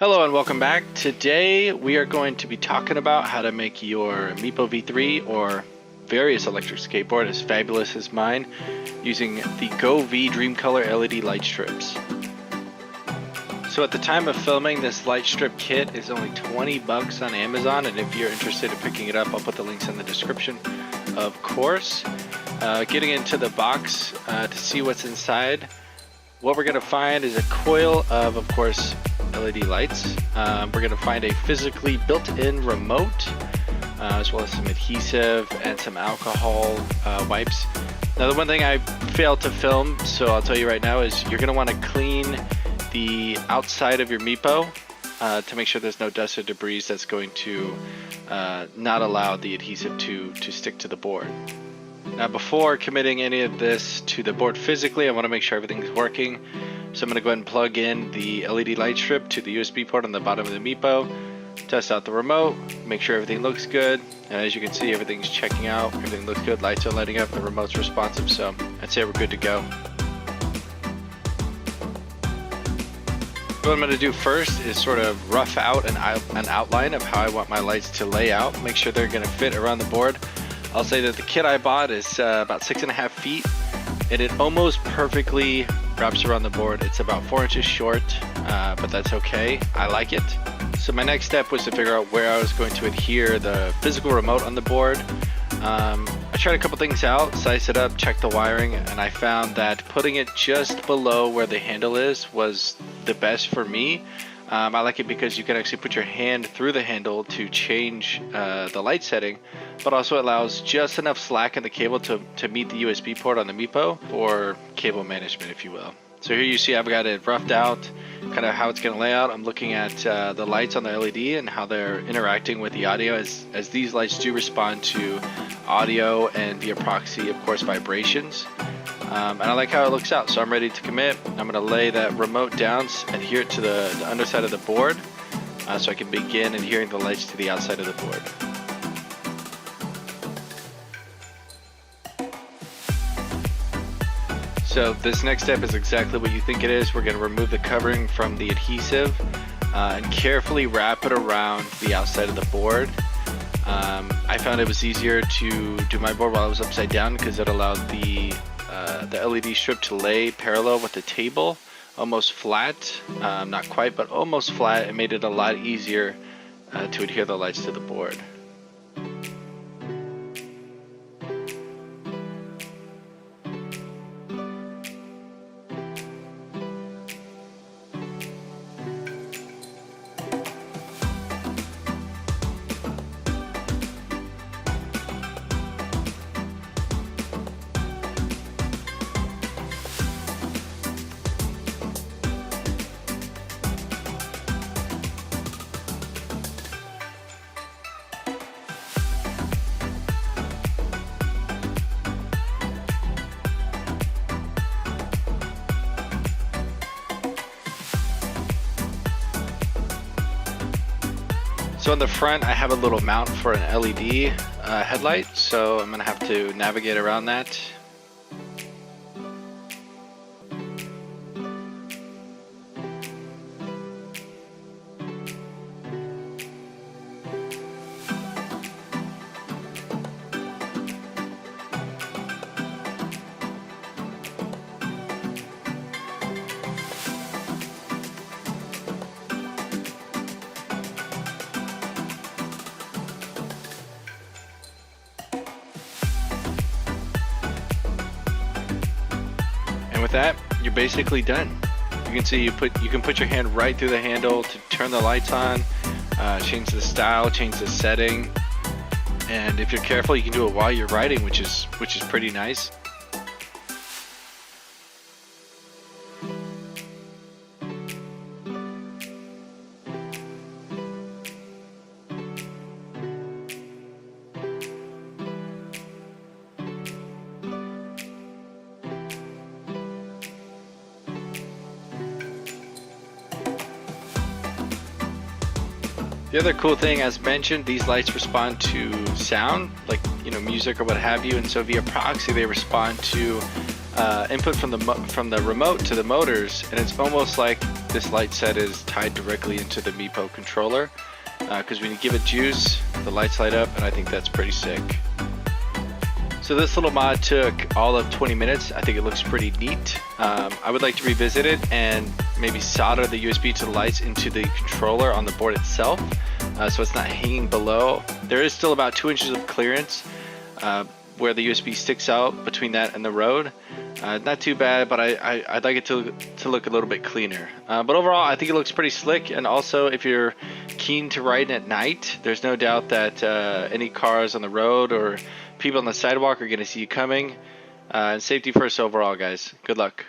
Hello and welcome back. Today we are going to be talking about how to make your Meepo V3 or various electric skateboard as fabulous as mine using the Go V Dreamcolor LED light strips. So at the time of filming, this light strip kit is only 20 bucks on Amazon, and if you're interested in picking it up, I'll put the links in the description, of course. Getting into the box to see what's inside, what we're going to find is a coil of course, LED lights. We're going to find a physically built-in remote, as well as some adhesive and some alcohol wipes. Now, the one thing I failed to film, so I'll tell you right now, is you're going to want to clean the outside of your Meepo to make sure there's no dust or debris that's going to not allow the adhesive to stick to the board. Now, before committing any of this to the board physically, I want to make sure everything's working. So I'm going to go ahead and plug in the LED light strip to the USB port on the bottom of the Meepo, test out the remote, make sure everything looks good, and as you can see, everything's checking out, everything looks good, lights are lighting up, the remote's responsive, so I'd say we're good to go. What I'm going to do first is sort of rough out an outline of how I want my lights to lay out, make sure they're going to fit around the board. I'll say that the kit I bought is about 6.5 feet, and it almost perfectly wraps around the board. It's about 4 inches short, but that's okay. I like it. So my next step was to figure out where I was going to adhere the physical remote on the board. I tried a couple things out, sized it up, checked the wiring, and I found that putting it just below where the handle is was the best for me. I like it because you can actually put your hand through the handle to change the light setting, but also allows just enough slack in the cable to meet the USB port on the Meepo for cable management, if you will. So here you see I've got it roughed out, kind of how it's going to lay out. I'm looking at the lights on the LED and how they're interacting with the audio, as these lights do respond to audio and via proxy, of course, vibrations. And I like how it looks out, so I'm ready to commit. I'm going to lay that remote down, adhere it to the underside of the board, so I can begin adhering the lights to the outside of the board. So this next step is exactly what you think it is. We're going to remove the covering from the adhesive and carefully wrap it around the outside of the board. I found it was easier to do my board while I was upside down because it allowed the LED strip to lay parallel with the table, almost flat, not quite, but almost flat. It made it a lot easier to adhere the lights to the board. So on the front, I have a little mount for an LED headlight, so I'm going to have to navigate around that. With that, you're basically done. You can see you can put your hand right through the handle to turn the lights on, change the style, change the setting, and if you're careful, you can do it while you're riding, which is pretty nice. The other cool thing, as mentioned, these lights respond to sound, like music or what have you, and so via proxy they respond to input from the remote to the motors, and it's almost like this light set is tied directly into the Meepo controller, because when you give it juice, the lights light up, and I think that's pretty sick. So this little mod took all of 20 minutes. I think it looks pretty neat. I would like to revisit it and maybe solder the USB to the lights into the controller on the board itself, so it's not hanging below. There is still about 2 inches of clearance where the USB sticks out between that and the road. Not too bad, but I'd like it to look a little bit cleaner. But overall, I think it looks pretty slick, and also if you're keen to ride at night, there's no doubt that any cars on the road or people on the sidewalk are going to see you coming. And safety first overall, guys. Good luck.